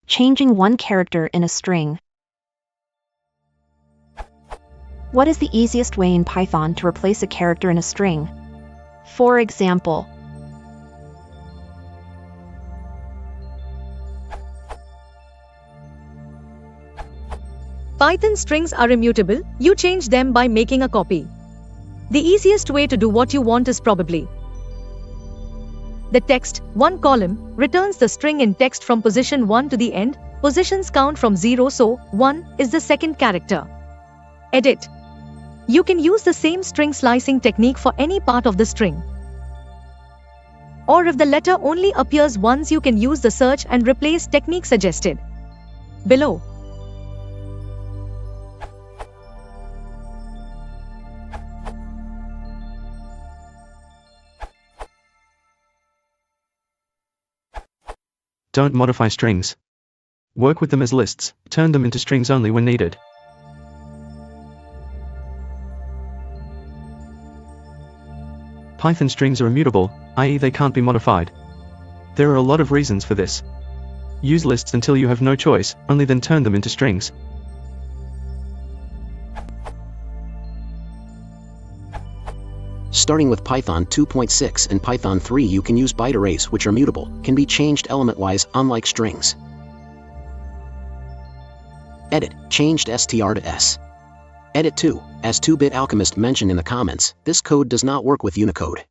Changing one character in a string. What is the easiest way in Python to replace a character in a string? For example, Python strings are immutable, you change them by making a copy. The easiest way to do what you want is probably the text, one column, returns the string in text from position 1 to the end, positions count from 0 so 1 is the second character. Edit. You can use the same string slicing technique for any part of the string. Or if the letter only appears once, you can use the search and replace technique suggested below. Don't modify strings. Work with them as lists, turn them into strings only when needed. Python strings are immutable, i.e. they can't be modified. There are a lot of reasons for this. Use lists until you have no choice, only then turn them into strings. Starting with Python 2.6 and Python 3, you can use byte arrays, which are mutable, can be changed element-wise, unlike strings. Edit, changed str to s. Edit 2, as 2-bit Alchemist mentioned in the comments, this code does not work with Unicode.